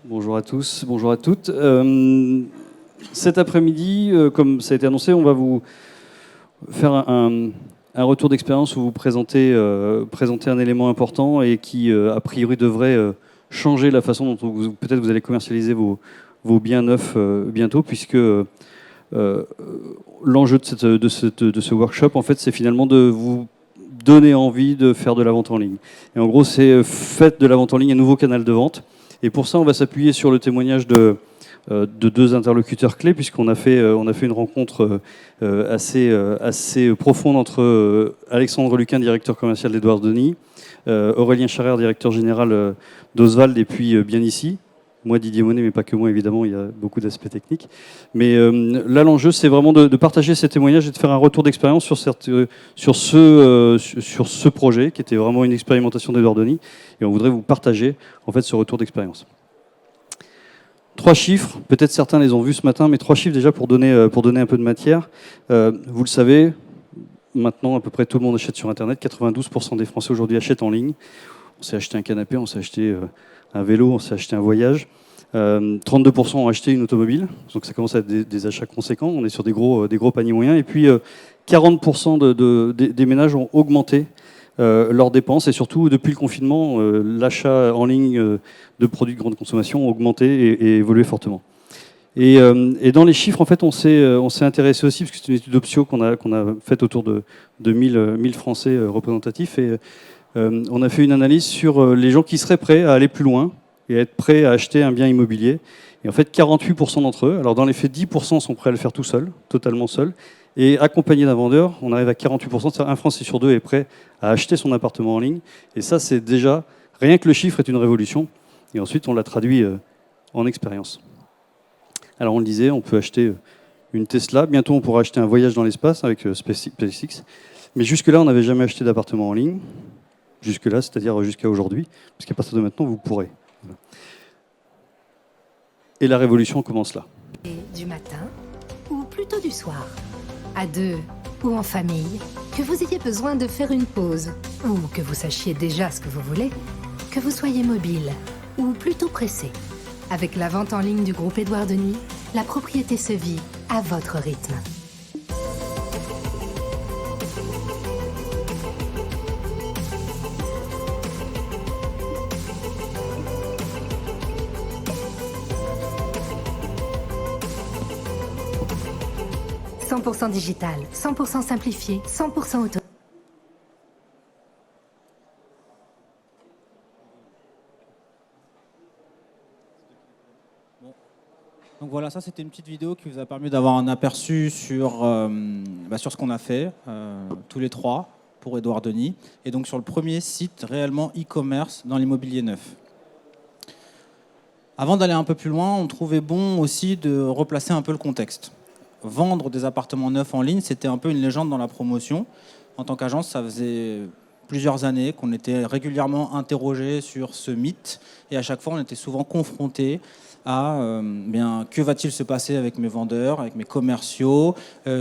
Bonjour à tous, bonjour à toutes. Cet après-midi, comme ça a été annoncé, on va vous faire un retour d'expérience où vous présentez un élément important et qui, a priori, devrait changer la façon dont peut-être vous allez commercialiser vos biens neufs bientôt, puisque l'enjeu de ce workshop, en fait, c'est finalement de vous donner envie de faire de la vente en ligne. Et en gros, c'est faites de la vente en ligne un nouveau canal de vente. Et pour ça, on va s'appuyer sur le témoignage de deux interlocuteurs clés, puisqu'on a fait une rencontre assez profonde entre Alexandre Luquin, directeur commercial d'Edouard Denis, Aurélien Charrer, directeur général d'Oswald, et puis bien ici, moi Didier Monet, mais pas que moi évidemment, il y a beaucoup d'aspects techniques. Mais là, l'enjeu, c'est vraiment de partager ces témoignages et de faire un retour d'expérience sur ce projet, qui était vraiment une expérimentation d'Edouard Denis, et on voudrait vous partager en fait ce retour d'expérience. 3 chiffres, peut-être certains les ont vus ce matin, mais 3 chiffres déjà pour donner un peu de matière. Vous le savez, maintenant à peu près tout le monde achète sur Internet. 92% des Français aujourd'hui achètent en ligne. On s'est acheté un canapé, on s'est acheté un vélo, on s'est acheté un voyage. 32% ont acheté une automobile, donc ça commence à être des achats conséquents. On est sur des gros paniers moyens. Et puis 40% des ménages ont augmenté leurs dépenses, et surtout depuis le confinement, l'achat en ligne de produits de grande consommation a augmenté et évolué fortement. Et dans les chiffres, en fait, on s'est intéressé aussi, parce que c'est une étude Opsio qu'on a faite autour de 1000 Français représentatifs, et on a fait une analyse sur les gens qui seraient prêts à aller plus loin et à être prêts à acheter un bien immobilier. Et en fait, 48% d'entre eux, alors dans les faits, 10% sont prêts à le faire tout seuls, totalement seuls, et accompagné d'un vendeur, on arrive à 48%, c'est-à-dire un Français sur deux est prêt à acheter son appartement en ligne. Et ça, c'est déjà, rien que le chiffre est une révolution. Et ensuite, on l'a traduit en expérience. Alors, on le disait, on peut acheter une Tesla. Bientôt, on pourra acheter un voyage dans l'espace avec SpaceX. Mais jusque-là, on n'avait jamais acheté d'appartement en ligne. Jusque-là, c'est-à-dire jusqu'à aujourd'hui. Parce qu'à partir de maintenant, vous pourrez. Voilà. Et la révolution commence là. Du matin, ou plutôt du soir, à deux ou en famille, que vous ayez besoin de faire une pause, ou que vous sachiez déjà ce que vous voulez, que vous soyez mobile, ou plutôt pressé. Avec la vente en ligne du groupe Edouard Denis, la propriété se vit à votre rythme. « 100% digital, 100% simplifié, 100% auto. » Donc voilà, ça c'était une petite vidéo qui vous a permis d'avoir un aperçu sur ce qu'on a fait, tous les trois, pour Edouard Denis, et donc sur le premier site réellement e-commerce dans l'immobilier neuf. Avant d'aller un peu plus loin, on trouvait bon aussi de replacer un peu le contexte. Vendre des appartements neufs en ligne, c'était un peu une légende dans la promotion. En tant qu'agence, ça faisait plusieurs années qu'on était régulièrement interrogé sur ce mythe, et à chaque fois on était souvent confronté à que va-t-il se passer avec mes vendeurs, avec mes commerciaux,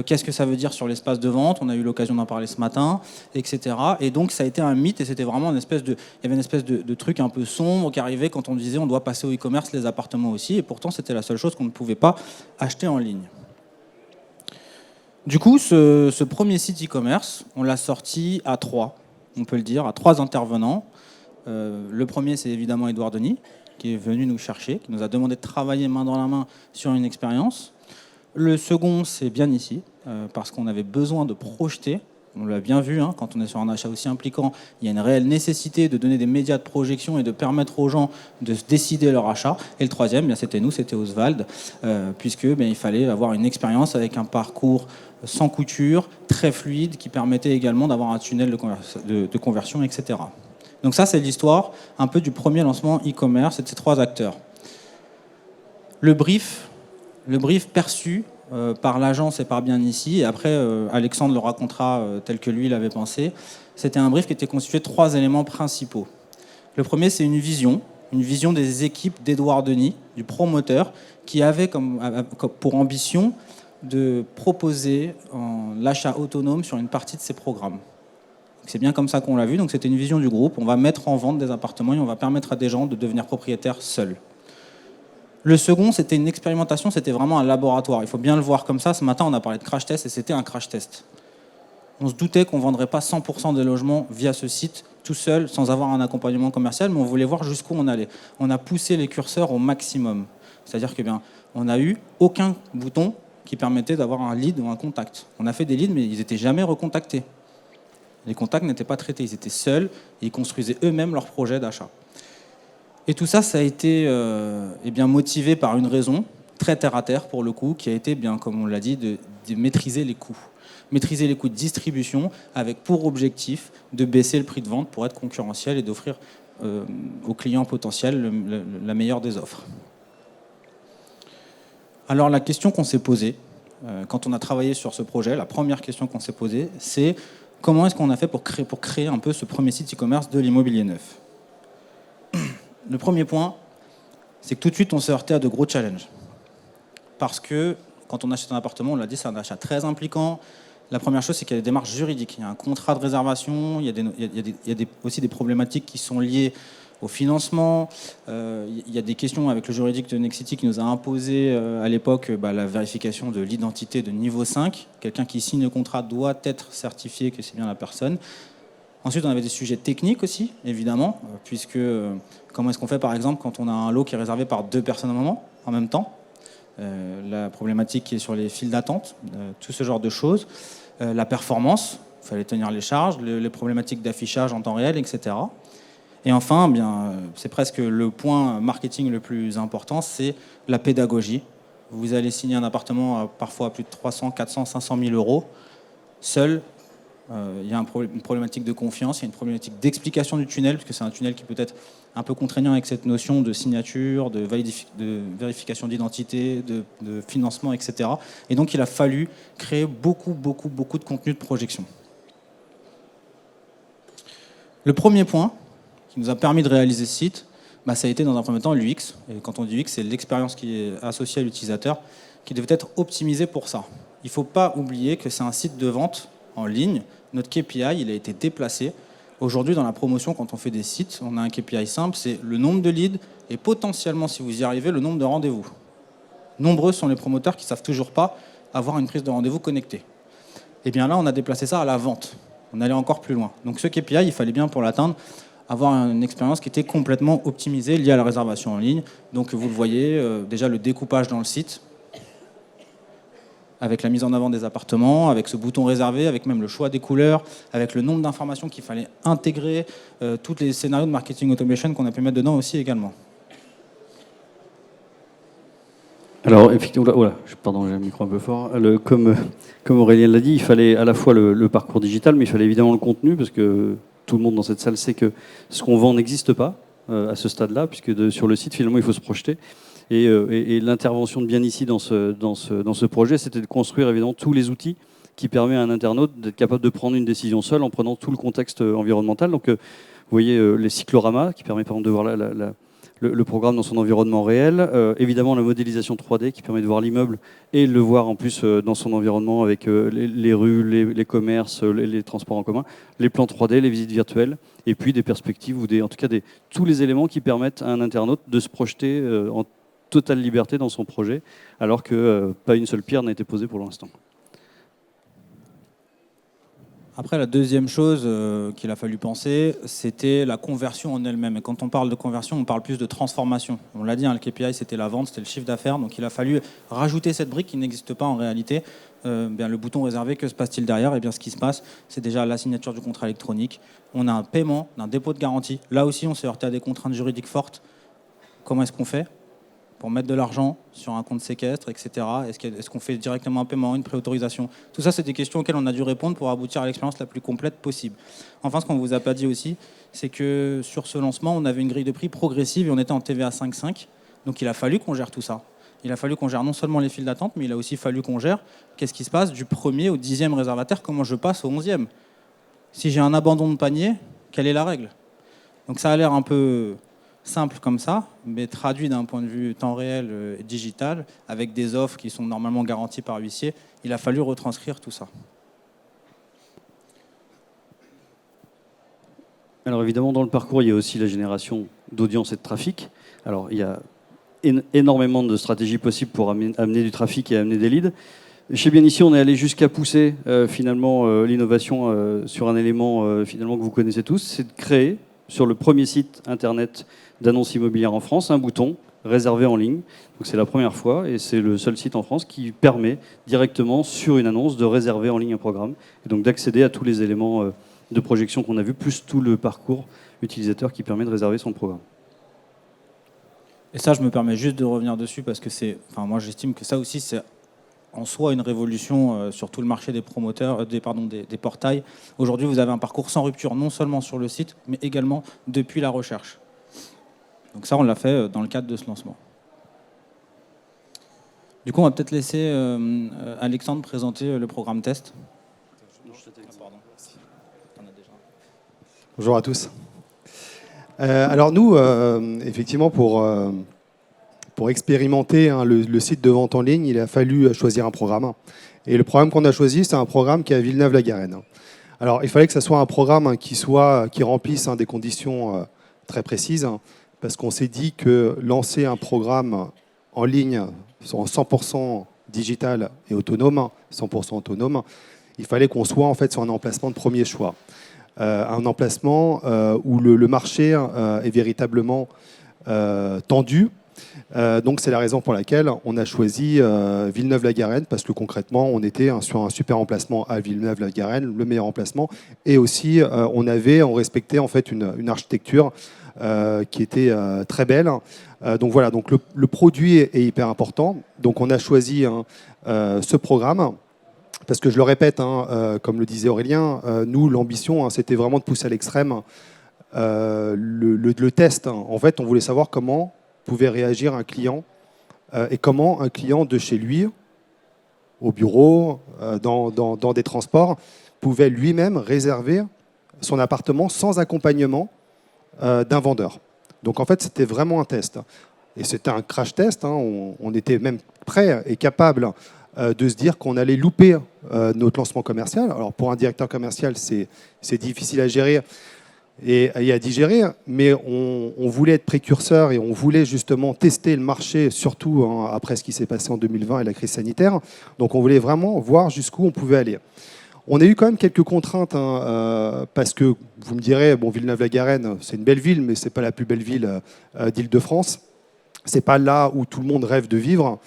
qu'est-ce que ça veut dire sur l'espace de vente, on a eu l'occasion d'en parler ce matin, etc. Et donc ça a été un mythe, et c'était vraiment il y avait une espèce de truc un peu sombre qui arrivait quand on disait on doit passer au e-commerce, les appartements aussi, et pourtant c'était la seule chose qu'on ne pouvait pas acheter en ligne. Du coup, ce premier site e-commerce, on l'a sorti à 3, on peut le dire, à 3 intervenants. Le premier, c'est évidemment Edouard Denis, qui est venu nous chercher, qui nous a demandé de travailler main dans la main sur une expérience. Le second, c'est bien ici, parce qu'on avait besoin de projeter. On l'a bien vu, quand on est sur un achat aussi impliquant, il y a une réelle nécessité de donner des médias de projection et de permettre aux gens de se décider leur achat. Et le troisième, c'était nous, c'était Oswald, puisque il fallait avoir une expérience avec un parcours sans couture, très fluide, qui permettait également d'avoir un tunnel de conversion, etc. Donc ça, c'est l'histoire un peu du premier lancement e-commerce et de ces 3 acteurs. Le brief perçu par l'agence et par bien ici, et après Alexandre le racontera tel que lui l'avait pensé, c'était un brief qui était constitué de 3 éléments principaux. Le premier, c'est une vision des équipes d'Edouard Denis, du promoteur, qui avait pour ambition de proposer l'achat autonome sur une partie de ses programmes. C'est bien comme ça qu'on l'a vu, donc c'était une vision du groupe. On va mettre en vente des appartements et on va permettre à des gens de devenir propriétaires seuls. Le second, c'était une expérimentation, c'était vraiment un laboratoire. Il faut bien le voir comme ça. Ce matin, on a parlé de crash test et c'était un crash test. On se doutait qu'on ne vendrait pas 100% des logements via ce site tout seul, sans avoir un accompagnement commercial, mais on voulait voir jusqu'où on allait. On a poussé les curseurs au maximum. C'est-à-dire que on n'a eu aucun bouton qui permettait d'avoir un lead ou un contact. On a fait des leads, mais ils n'étaient jamais recontactés. Les contacts n'étaient pas traités, ils étaient seuls et ils construisaient eux-mêmes leur projet d'achat. Et tout ça, ça a été motivé par une raison, très terre-à-terre pour le coup, qui a été, comme on l'a dit, de maîtriser les coûts. Maîtriser les coûts de distribution avec pour objectif de baisser le prix de vente pour être concurrentiel et d'offrir aux clients potentiels la meilleure des offres. Alors la question qu'on s'est posée, quand on a travaillé sur ce projet, la première question qu'on s'est posée, c'est comment est-ce qu'on a fait pour créer un peu ce premier site e-commerce de l'immobilier neuf. Le premier point, c'est que tout de suite, on s'est heurté à de gros challenges. Parce que quand on achète un appartement, on l'a dit, c'est un achat très impliquant. La première chose, c'est qu'il y a des démarches juridiques. Il y a un contrat de réservation, il y a aussi des problématiques qui sont liées au financement. Il y a des questions avec le juridique de Nexity qui nous a imposé à l'époque la vérification de l'identité de niveau 5. Quelqu'un qui signe le contrat doit être certifié que c'est bien la personne. Ensuite, on avait des sujets techniques aussi, évidemment, puisque comment est-ce qu'on fait, par exemple, quand on a un lot qui est réservé par 2 personnes en même temps, la problématique qui est sur les files d'attente, tout ce genre de choses, la performance, il fallait tenir les charges, les problématiques d'affichage en temps réel, etc. Et enfin, c'est presque le point marketing le plus important, c'est la pédagogie. Vous allez signer un appartement parfois à plus de 300, 400, 500 000 euros, seul. Il y a une problématique de confiance, il y a une problématique d'explication du tunnel, parce que c'est un tunnel qui peut être un peu contraignant avec cette notion de signature, de vérification d'identité, de financement, etc. Et donc il a fallu créer beaucoup de contenu de projection. Le premier point qui nous a permis de réaliser ce site, ça a été dans un premier temps l'UX. Et quand on dit UX, c'est l'expérience qui est associée à l'utilisateur, qui devait être optimisée pour ça. Il ne faut pas oublier que c'est un site de vente en ligne. Notre KPI, il a été déplacé. Aujourd'hui, dans la promotion, quand on fait des sites, on a un KPI simple, c'est le nombre de leads et potentiellement, si vous y arrivez, le nombre de rendez-vous. Nombreux sont les promoteurs qui ne savent toujours pas avoir une prise de rendez-vous connectée. Et bien là, on a déplacé ça à la vente. On allait encore plus loin. Donc ce KPI, il fallait bien pour l'atteindre avoir une expérience qui était complètement optimisée liée à la réservation en ligne. Donc vous le voyez, déjà le découpage dans le site, avec la mise en avant des appartements, avec ce bouton réservé, avec même le choix des couleurs, avec le nombre d'informations qu'il fallait intégrer, tous les scénarios de marketing automation qu'on a pu mettre dedans aussi également. Alors, effectivement, pardon, j'ai un micro un peu fort. Comme Aurélien l'a dit, il fallait à la fois le parcours digital, mais il fallait évidemment le contenu, parce que tout le monde dans cette salle sait que ce qu'on vend n'existe pas à ce stade-là, puisque sur le site, finalement, il faut se projeter. Et l'intervention de Bien Ici dans ce projet, c'était de construire évidemment tous les outils qui permettent à un internaute d'être capable de prendre une décision seul en prenant tout le contexte environnemental. Donc, vous voyez les cycloramas qui permet par exemple de voir le programme dans son environnement réel. Évidemment, la modélisation 3D qui permet de voir l'immeuble et le voir en plus dans son environnement avec les rues, les commerces, les transports en commun, les plans 3D, les visites virtuelles, et puis des perspectives ou tous les éléments qui permettent à un internaute de se projeter en totale liberté dans son projet, alors que pas une seule pierre n'a été posée pour l'instant. Après, la deuxième chose qu'il a fallu penser, c'était la conversion en elle-même. Et quand on parle de conversion, on parle plus de transformation. On l'a dit, le KPI, c'était la vente, c'était le chiffre d'affaires. Donc il a fallu rajouter cette brique qui n'existe pas en réalité. Le bouton réservé, que se passe-t-il derrière ? Eh bien, ce qui se passe, c'est déjà la signature du contrat électronique. On a un paiement, un dépôt de garantie. Là aussi, on s'est heurté à des contraintes juridiques fortes. Comment est-ce qu'on fait pour mettre de l'argent sur un compte séquestre, etc. Est-ce qu'on fait directement un paiement, une préautorisation ? Tout ça, c'est des questions auxquelles on a dû répondre pour aboutir à l'expérience la plus complète possible. Enfin, ce qu'on ne vous a pas dit aussi, c'est que sur ce lancement, on avait une grille de prix progressive et on était en TVA 5,5. Donc il a fallu qu'on gère tout ça. Il a fallu qu'on gère non seulement les files d'attente, mais il a aussi fallu qu'on gère qu'est-ce qui se passe du 1er au 10e réservataire, comment je passe au 11e. Si j'ai un abandon de panier, quelle est la règle ? Donc ça a l'air un peu simple comme ça, mais traduit d'un point de vue temps réel digital, avec des offres qui sont normalement garanties par huissier, il a fallu retranscrire tout ça. Alors évidemment, dans le parcours, il y a aussi la génération d'audience et de trafic. Alors il y a énormément de stratégies possibles pour amener du trafic et amener des leads. Chez Bien Ici, on est allé jusqu'à pousser finalement l'innovation sur un élément finalement que vous connaissez tous, c'est de créer sur le premier site internet d'annonces immobilières en France un bouton réservé en ligne. Donc c'est la première fois et c'est le seul site en France qui permet directement sur une annonce de réserver en ligne un programme et donc d'accéder à tous les éléments de projection qu'on a vu, plus tout le parcours utilisateur qui permet de réserver son programme. Et ça, je me permets juste de revenir dessus parce que moi j'estime que ça aussi c'est en soi une révolution sur tout le marché des promoteurs, des portails. Aujourd'hui, vous avez un parcours sans rupture, non seulement sur le site, mais également depuis la recherche. Donc ça, on l'a fait dans le cadre de ce lancement. Du coup, on va peut-être laisser Alexandre présenter le programme test. Bonjour à tous. Alors nous, effectivement, pour expérimenter le site de vente en ligne, il a fallu choisir un programme. Et le programme qu'on a choisi, c'est un programme qui est à Villeneuve-la-Garenne. Alors, il fallait que ce soit un programme qui remplisse des conditions très précises, parce qu'on s'est dit que lancer un programme en ligne en 100% digital et autonome, 100% autonome, il fallait qu'on soit en fait sur un emplacement de premier choix. Un emplacement où le marché est véritablement tendu. Donc c'est la raison pour laquelle on a choisi Villeneuve-la-Garenne, parce que concrètement on était sur un super emplacement à Villeneuve-la-Garenne, le meilleur emplacement, et aussi on respectait en fait une architecture qui était très belle. Donc voilà, donc le produit est hyper important. Donc on a choisi ce programme. Parce que je le répète, comme le disait Aurélien, nous, l'ambition, c'était vraiment de pousser à l'extrême le test. En fait, on voulait savoir comment pouvait réagir un client et comment un client de chez lui, au bureau, dans des transports, pouvait lui-même réserver son appartement sans accompagnement d'un vendeur. Donc en fait, c'était vraiment un test. Et c'était un crash test. On était même prêt et capable de se dire qu'on allait louper notre lancement commercial. Alors pour un directeur commercial, c'est difficile à gérer et à digérer, mais on voulait être précurseur et on voulait justement tester le marché, surtout après ce qui s'est passé en 2020 et la crise sanitaire. Donc on voulait vraiment voir jusqu'où on pouvait aller. On a eu quand même quelques contraintes, parce que vous me direz, bon, Villeneuve-la-Garenne, c'est une belle ville, mais c'est pas la plus belle ville d'Île-de-France. C'est pas là où tout le monde rêve de vivre.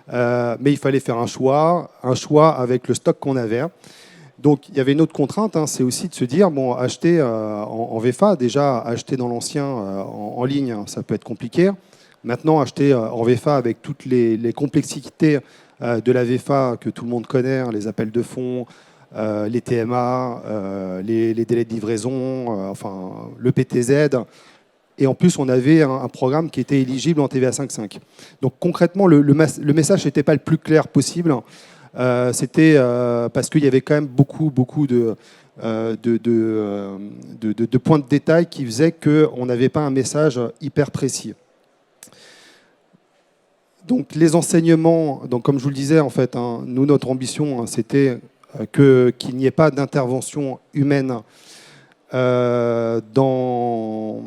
Mais il fallait faire un choix avec le stock qu'on avait. Donc il y avait une autre contrainte, c'est aussi de se dire, bon, acheter en VFA, déjà acheter dans l'ancien en ligne, ça peut être compliqué. Maintenant, acheter en VFA avec toutes les complexités de la VFA que tout le monde connaît, les appels de fonds, les TMA, les délais de livraison, le PTZ. Et en plus, on avait un programme qui était éligible en TVA 5.5. Donc concrètement, le message n'était pas le plus clair possible. C'était parce qu'il y avait quand même beaucoup de points de détail qui faisaient qu'on n'avait pas un message hyper précis. Donc les enseignements, donc comme je vous le disais, en fait, nous, notre ambition, c'était qu'il n'y ait pas d'intervention humaine dans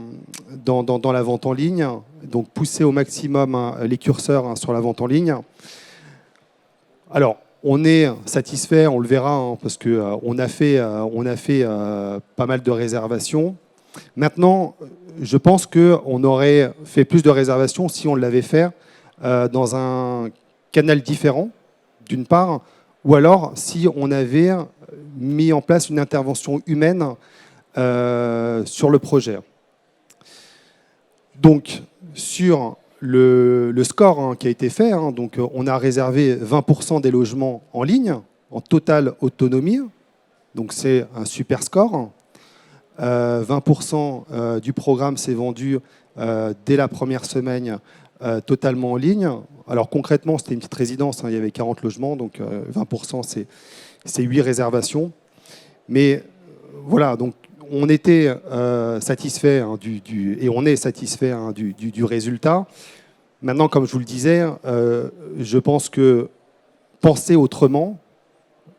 la vente en ligne, donc pousser au maximum les curseurs sur la vente en ligne. Alors, on est satisfait, on le verra, parce qu'on a fait pas mal de réservations. Maintenant, je pense qu'on aurait fait plus de réservations si on l'avait fait dans un canal différent, d'une part, ou alors si on avait mis en place une intervention humaine sur le projet. Donc, sur le score qui a été fait, donc on a réservé 20% des logements en ligne, en totale autonomie. Donc, c'est un super score. 20% du programme s'est vendu dès la première semaine totalement en ligne. Alors, concrètement, c'était une petite résidence, il y avait 40 logements, donc 20%, c'est 8 réservations. Mais voilà, donc on était satisfait et on est satisfait du résultat. Maintenant, comme je vous le disais, je pense que penser autrement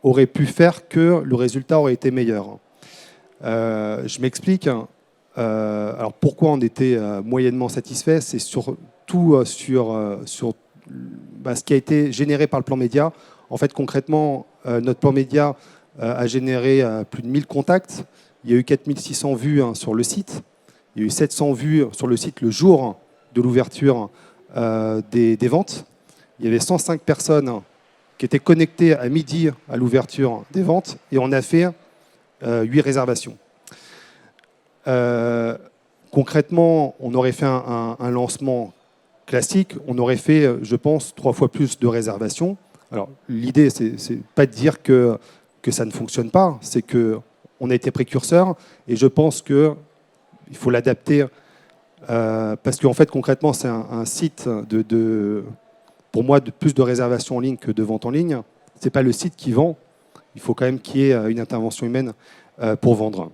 aurait pu faire que le résultat aurait été meilleur. Je m'explique. Alors pourquoi on était moyennement satisfait ? C'est tout sur ce qui a été généré par le plan média. En fait, concrètement, notre plan média a généré plus de 1000 contacts. Il y a eu 4600 vues sur le site. Il y a eu 700 vues sur le site le jour de l'ouverture des ventes. Il y avait 105 personnes qui étaient connectées à midi à l'ouverture des ventes et on a fait 8 réservations. Concrètement, on aurait fait un lancement classique, on aurait fait, je pense, 3 fois plus de réservations. Alors, l'idée, c'est pas de dire que ça ne fonctionne pas, c'est qu'on a été précurseur et je pense qu'il faut l'adapter parce qu'en fait, concrètement, c'est un site pour moi, de plus de réservations en ligne que de ventes en ligne. Ce n'est pas le site qui vend, il faut quand même qu'il y ait une intervention humaine pour vendre.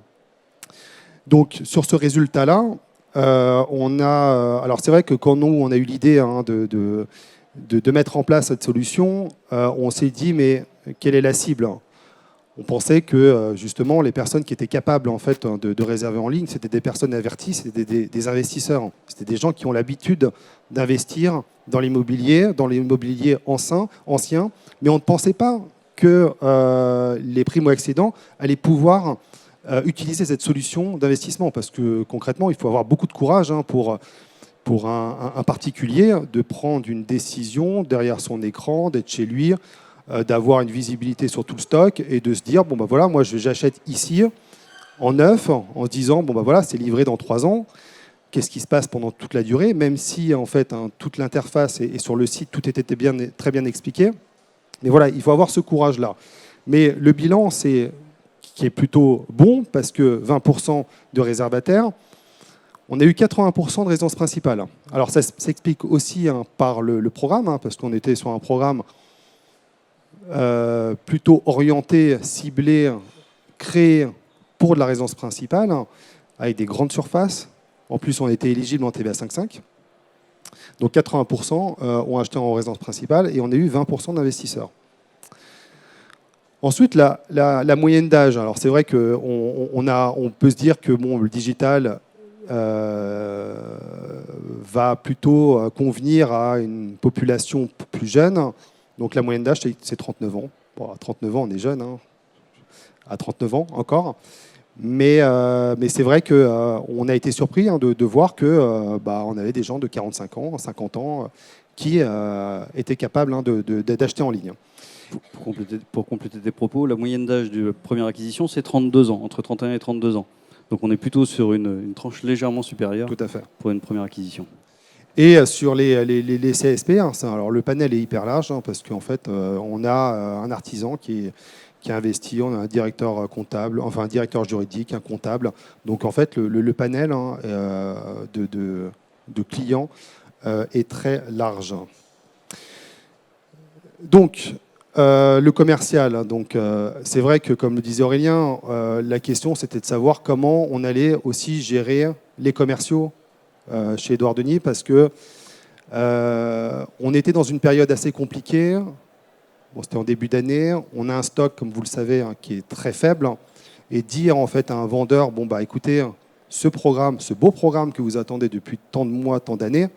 Donc, sur ce résultat-là, alors c'est vrai que quand nous, on a eu l'idée de mettre en place cette solution, on s'est dit, mais quelle est la cible ? On pensait que justement les personnes qui étaient capables en fait de réserver en ligne, c'était des personnes averties, c'était des investisseurs, c'était des gens qui ont l'habitude d'investir dans l'immobilier ancien, mais on ne pensait pas que les primo-accédants allaient pouvoir utiliser cette solution d'investissement, parce que concrètement, il faut avoir beaucoup de courage pour un particulier de prendre une décision derrière son écran, d'être chez lui, d'avoir une visibilité sur tout le stock et de se dire, bon ben voilà, moi j'achète ici en neuf, en se disant, bon ben voilà, c'est livré dans 3 ans. Qu'est-ce qui se passe pendant toute la durée, même si en fait toute l'interface et sur le site, tout était très bien expliqué. Mais voilà, il faut avoir ce courage-là. Mais le bilan, qui est plutôt bon, parce que 20% de réservataires, on a eu 80% de résidences principales. Alors ça s'explique aussi par le programme, parce qu'on était sur un programme plutôt orienté, ciblé, créé pour de la résidence principale, avec des grandes surfaces. En plus, on était éligible en TVA 5.5. Donc 80% ont acheté en résidence principale et on a eu 20% d'investisseurs. Ensuite, la moyenne d'âge. Alors c'est vrai qu'on peut se dire que le digital va plutôt convenir à une population plus jeune. Donc la moyenne d'âge, c'est 39 ans. Bon, à 39 ans, on est jeune, à 39 ans encore. Mais c'est vrai qu'on a été surpris de voir qu'on avait des gens de 45 ans, 50 ans, qui étaient capables d'acheter en ligne. Pour compléter tes propos, la moyenne d'âge de première acquisition, c'est 32 ans, entre 31 et 32 ans. Donc on est plutôt sur une tranche légèrement supérieure. Tout à fait. Pour une première acquisition. Et sur les CSP, alors le panel est hyper large, parce qu'en fait, on a un artisan qui a investi, on a un directeur comptable, enfin un directeur juridique, un comptable. Donc en fait, le panel de clients est très large. Donc, le commercial, c'est vrai que, comme le disait Aurélien, la question c'était de savoir comment on allait aussi gérer les commerciaux chez Édouard Denis, parce que on était dans une période assez compliquée. C'était en début d'année. On a un stock, comme vous le savez, qui est très faible. Et dire en fait à un vendeur, écoutez, ce beau programme que vous attendez depuis tant de mois, tant d'années,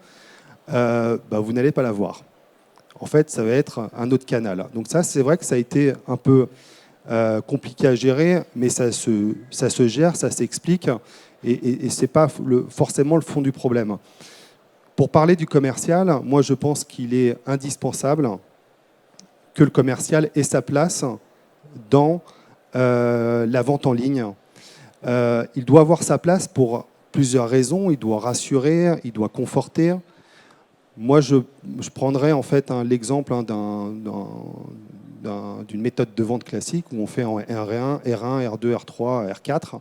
vous n'allez pas l'avoir. En fait, ça va être un autre canal. Donc ça, c'est vrai que ça a été un peu compliqué à gérer, mais ça se gère, ça s'explique, et ce n'est pas forcément le fond du problème. Pour parler du commercial, moi je pense qu'il est indispensable que le commercial ait sa place dans la vente en ligne. Il doit avoir sa place pour plusieurs raisons. Il doit rassurer, il doit conforter. Moi, je prendrais en fait l'exemple d'une méthode de vente classique où on fait en R1, R1, R2, R3, R4.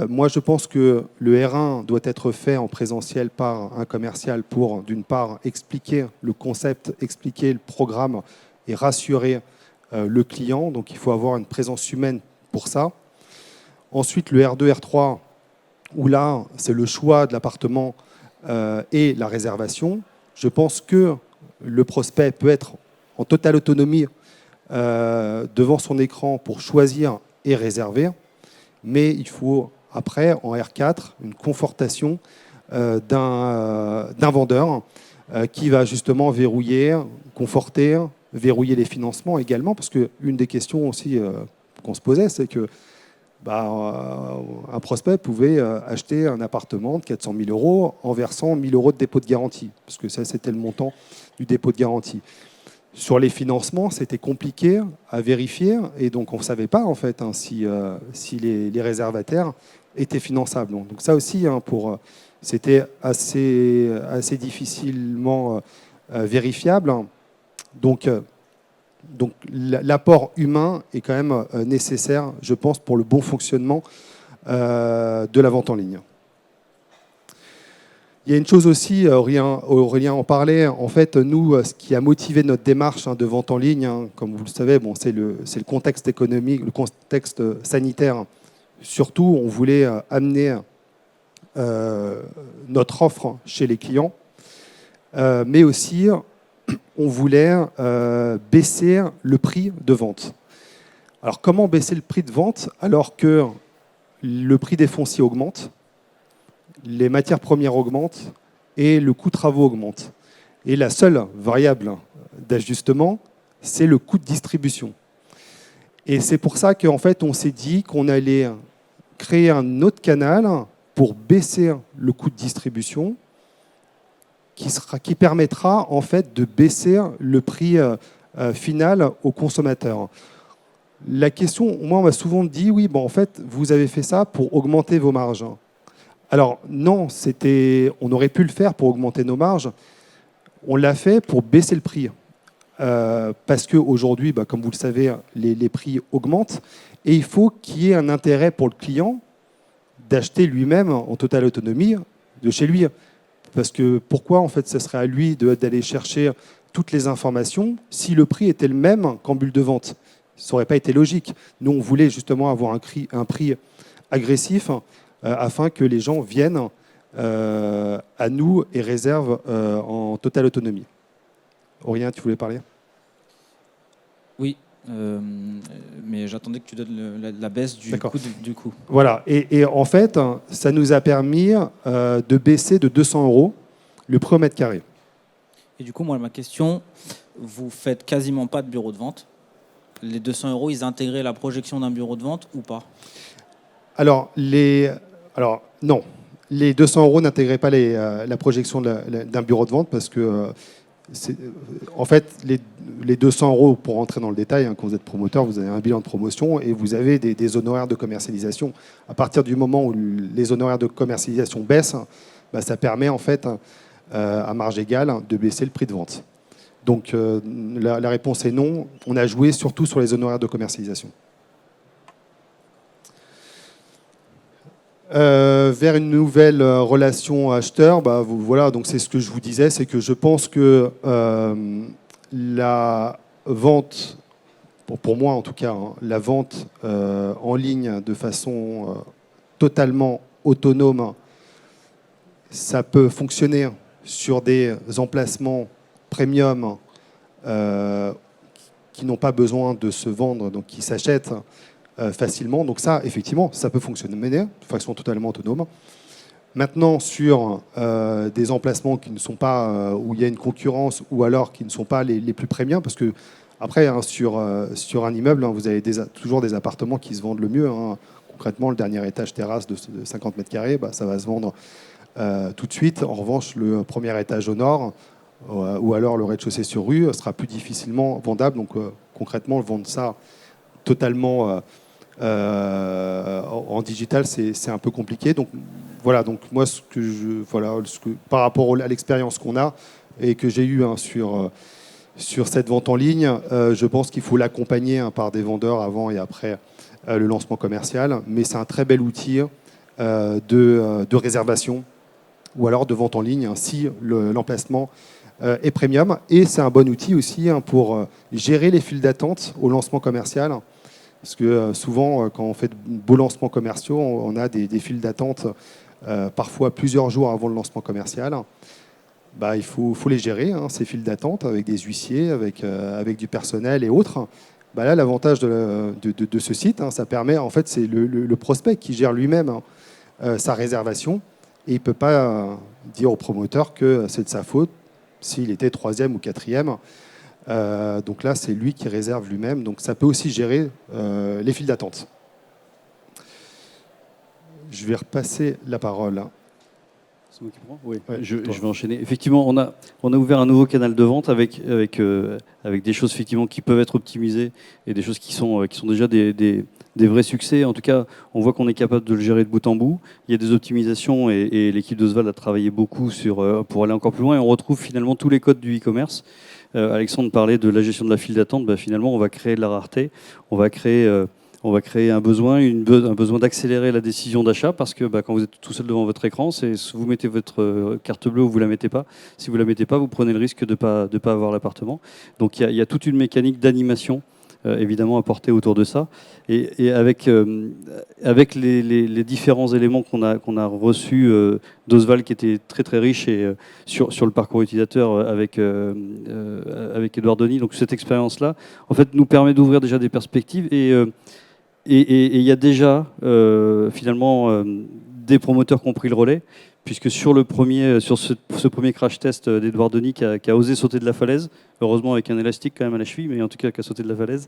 Moi, je pense que le R1 doit être fait en présentiel par un commercial pour, d'une part, expliquer le concept, expliquer le programme et rassurer le client. Donc, il faut avoir une présence humaine pour ça. Ensuite, le R2, R3, où là, c'est le choix de l'appartement et la réservation. Je pense que le prospect peut être en totale autonomie devant son écran pour choisir et réserver. Mais il faut après, en R4, une confortation d'un vendeur qui va justement verrouiller, conforter, verrouiller les financements également, parce qu'une des questions aussi qu'on se posait, c'est que un prospect pouvait acheter un appartement de 400 000 euros en versant 1 000 euros de dépôt de garantie, parce que ça, c'était le montant du dépôt de garantie. Sur les financements, c'était compliqué à vérifier, et donc on ne savait pas en fait si les réservataires étaient finançables. Donc ça aussi, c'était assez difficilement vérifiable. Donc l'apport humain est quand même nécessaire, je pense, pour le bon fonctionnement de la vente en ligne. Il y a une chose aussi, Aurélien en parlait, en fait, nous, ce qui a motivé notre démarche de vente en ligne, comme vous le savez, c'est le contexte économique, le contexte sanitaire. Surtout, on voulait amener notre offre chez les clients, mais aussi, on voulait baisser le prix de vente. Alors, comment baisser le prix de vente alors que le prix des fonciers augmente, les matières premières augmentent et le coût de travaux augmente. Et la seule variable d'ajustement, c'est le coût de distribution. Et c'est pour ça qu'en fait, on s'est dit qu'on allait créer un autre canal pour baisser le coût de distribution qui permettra en fait de baisser le prix final au consommateur. La question, moi, on m'a souvent dit, oui, en fait, vous avez fait ça pour augmenter vos marges. Alors non, on aurait pu le faire pour augmenter nos marges. On l'a fait pour baisser le prix. Parce qu'aujourd'hui, comme vous le savez, les prix augmentent. Et il faut qu'il y ait un intérêt pour le client d'acheter lui-même en totale autonomie de chez lui. Parce que pourquoi, en fait, ce serait à lui d'aller chercher toutes les informations si le prix était le même qu'en bulle de vente? Ça n'aurait pas été logique. Nous, on voulait justement avoir un prix agressif afin que les gens viennent à nous et réservent en totale autonomie. Aurélien, tu voulais parler? Oui, mais j'attendais que tu donnes la baisse du coût du coup. Voilà, et en fait, ça nous a permis de baisser de 200 € le prix au mètre carré. Et du coup, moi, ma question, vous faites quasiment pas de bureau de vente. Les 200 €, ils intégraient la projection d'un bureau de vente ou pas? Alors non, les 200 € n'intégraient pas la projection d'un bureau de vente parce que, en fait, les 200 €, pour rentrer dans le détail, quand vous êtes promoteur, vous avez un bilan de promotion et vous avez des honoraires de commercialisation. À partir du moment où les honoraires de commercialisation baissent, ça permet en fait, à marge égale, de baisser le prix de vente. Donc la réponse est non. On a joué surtout sur les honoraires de commercialisation. Vers une nouvelle relation acheteur, voilà, donc c'est ce que je vous disais, c'est que je pense que la vente, pour moi en tout cas, la vente en ligne de façon totalement autonome, ça peut fonctionner sur des emplacements premium qui n'ont pas besoin de se vendre, donc qui s'achètent facilement. Donc ça, effectivement, ça peut fonctionner de façon totalement autonome. Maintenant, sur des emplacements qui ne sont pas, où il y a une concurrence ou alors qui ne sont pas les plus premium, parce que après, sur un immeuble, vous avez toujours des appartements qui se vendent le mieux. Concrètement, le dernier étage terrasse de 50 mètres carrés, ça va se vendre tout de suite. En revanche, le premier étage au nord, ou alors le rez-de-chaussée sur rue, sera plus difficilement vendable. Donc concrètement, vendre ça totalement en digital, c'est un peu compliqué. Donc voilà, donc moi, par rapport à l'expérience qu'on a et que j'ai eue sur cette vente en ligne, je pense qu'il faut l'accompagner par des vendeurs avant et après le lancement commercial. Mais c'est un très bel outil de réservation ou alors de vente en ligne si l'emplacement est premium. Et c'est un bon outil aussi pour gérer les files d'attente au lancement commercial. Parce que souvent, quand on fait de beaux lancements commerciaux, on a des files d'attente parfois plusieurs jours avant le lancement commercial. Il faut les gérer, ces files d'attente, avec des huissiers, avec du personnel et autres. Là, l'avantage de ce site, ça permet, en fait, c'est le prospect qui gère lui-même sa réservation. et il ne peut pas dire au promoteur que c'est de sa faute s'il était 3e ou 4e. Donc là, c'est lui qui réserve lui-même. Donc ça peut aussi gérer les files d'attente. Je vais repasser la parole. C'est moi qui prends. Oui, Ouais, je toi. vais enchaîner. Effectivement, on a ouvert un nouveau canal de vente avec des choses effectivement qui peuvent être optimisées et des choses qui sont déjà des vrais succès. En tout cas, on voit qu'on est capable de le gérer de bout en bout. Il y a des optimisations et l'équipe d'Oswald a travaillé beaucoup pour aller encore plus loin. Et on retrouve finalement tous les codes du e-commerce. Alexandre parlait de la gestion de la file d'attente. Finalement, on va créer de la rareté. On va créer un besoin d'accélérer la décision d'achat parce que quand vous êtes tout seul devant votre écran, c'est vous mettez votre carte bleue ou vous la mettez pas. Si vous la mettez pas, vous prenez le risque de pas avoir l'appartement. Donc il y a toute une mécanique d'animation évidemment apportée autour de ça et avec les différents éléments qu'on a reçus d'Oswald qui était très très riche et sur le parcours utilisateur avec Edouard Denis. Donc cette expérience là en fait nous permet d'ouvrir déjà des perspectives et il y a déjà finalement des promoteurs qui ont pris le relais, puisque sur ce premier crash test d'Edouard Denis qui a osé sauter de la falaise, heureusement avec un élastique quand même à la cheville, mais en tout cas qui a sauté de la falaise.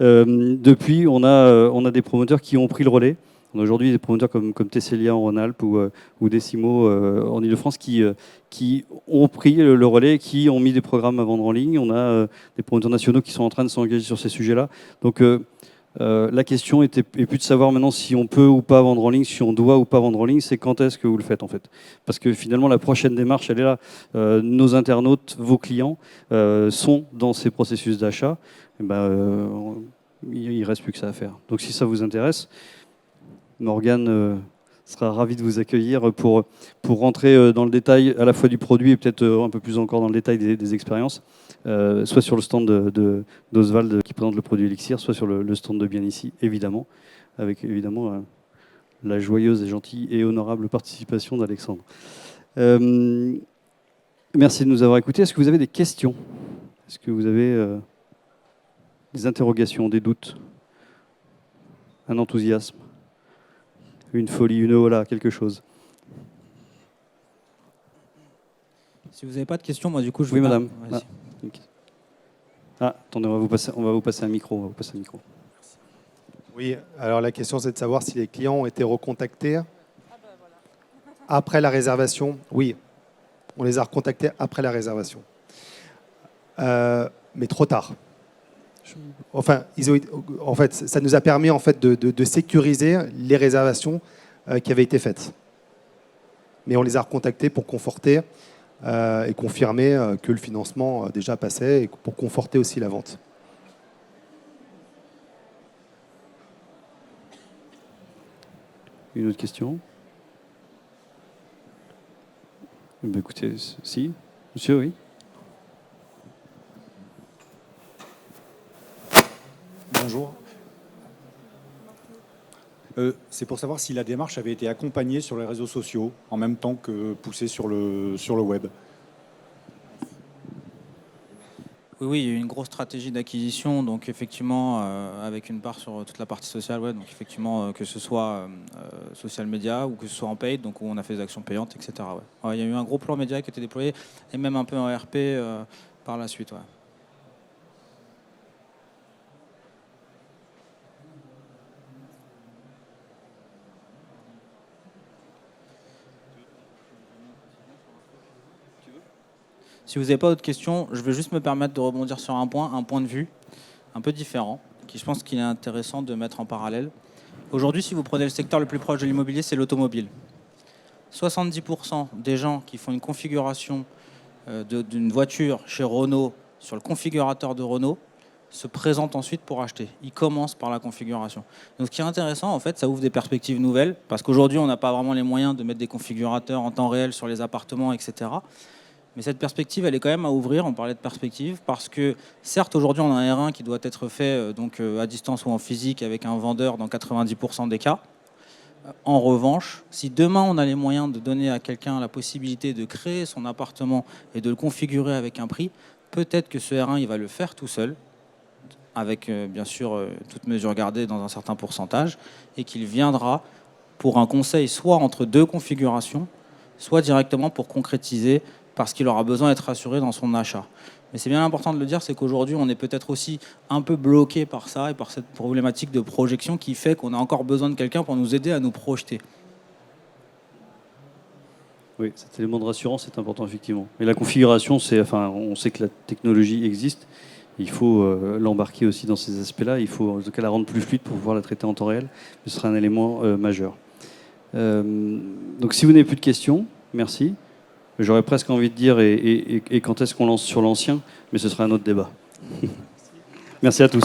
Depuis, on a des promoteurs qui ont pris le relais. On a aujourd'hui des promoteurs comme Tesselia en Rhône-Alpes ou Decimo en Ile-de-France qui ont pris le relais, qui ont mis des programmes à vendre en ligne. On a des promoteurs nationaux qui sont en train de s'engager sur ces sujets-là. Donc la question est plus de savoir maintenant si on peut ou pas vendre en ligne, si on doit ou pas vendre en ligne, c'est quand est-ce que vous le faites en fait. Parce que finalement la prochaine démarche, elle est là. Nos internautes, vos clients sont dans ces processus d'achat. Il ne reste plus que ça à faire. Donc si ça vous intéresse, Morgane sera ravi de vous accueillir pour rentrer dans le détail à la fois du produit et peut-être un peu plus encore dans le détail des expériences. Soit sur le stand d'Oswald qui présente le produit Elixir, soit sur le stand de Bien Ici, évidemment, avec évidemment la joyeuse et gentille et honorable participation d'Alexandre. Merci de nous avoir écoutés. Est-ce que vous avez des questions? Est-ce que vous avez des interrogations, des doutes, un enthousiasme, une folie, une hola, quelque chose? Si vous n'avez pas de questions, moi du coup je Oui, vais... madame. Vas-y. Attendez, on va vous passer un micro. Oui, alors la question c'est de savoir si les clients ont été recontactés après la réservation. Oui, on les a recontactés après la réservation. Mais trop tard. Enfin, ça nous a permis en fait, de sécuriser les réservations qui avaient été faites. Mais on les a recontactés pour conforter et confirmer que le financement déjà passait et pour conforter aussi la vente. Une autre question? Écoutez, si. Monsieur, oui. Bonjour. C'est pour savoir si la démarche avait été accompagnée sur les réseaux sociaux en même temps que poussée sur le web. Oui, il y a eu une grosse stratégie d'acquisition, donc effectivement, avec une part sur toute la partie sociale, ouais, donc effectivement, que ce soit social media ou que ce soit en paid, donc où on a fait des actions payantes, etc. Ouais. Ouais, il y a eu un gros plan média qui a été déployé, et même un peu en RP par la suite. Ouais. Si vous n'avez pas d'autres questions, je vais juste me permettre de rebondir sur un point de vue un peu différent, qui je pense qu'il est intéressant de mettre en parallèle. Aujourd'hui, si vous prenez le secteur le plus proche de l'immobilier, c'est l'automobile. 70% des gens qui font une configuration d'une voiture chez Renault sur le configurateur de Renault se présentent ensuite pour acheter. Ils commencent par la configuration. Donc ce qui est intéressant, en fait, ça ouvre des perspectives nouvelles, parce qu'aujourd'hui, on n'a pas vraiment les moyens de mettre des configurateurs en temps réel sur les appartements, etc. Mais cette perspective, elle est quand même à ouvrir. On parlait de perspective parce que, certes, aujourd'hui, on a un R1 qui doit être fait à distance ou en physique avec un vendeur dans 90% des cas. En revanche, si demain, on a les moyens de donner à quelqu'un la possibilité de créer son appartement et de le configurer avec un prix, peut-être que ce R1, il va le faire tout seul, avec, bien sûr, toutes mesures gardées dans un certain pourcentage, et qu'il viendra pour un conseil soit entre deux configurations, soit directement pour concrétiser parce qu'il aura besoin d'être assuré dans son achat. Mais c'est bien important de le dire, c'est qu'aujourd'hui, on est peut-être aussi un peu bloqué par ça et par cette problématique de projection qui fait qu'on a encore besoin de quelqu'un pour nous aider à nous projeter. Oui, cet élément de rassurance est important, effectivement. Mais la configuration, on sait que la technologie existe. Il faut l'embarquer aussi dans ces aspects-là. Il faut en tout cas la rendre plus fluide pour pouvoir la traiter en temps réel. Ce sera un élément majeur. Donc si vous n'avez plus de questions, merci. J'aurais presque envie de dire et quand est-ce qu'on lance sur l'ancien, mais ce sera un autre débat. Merci à tous.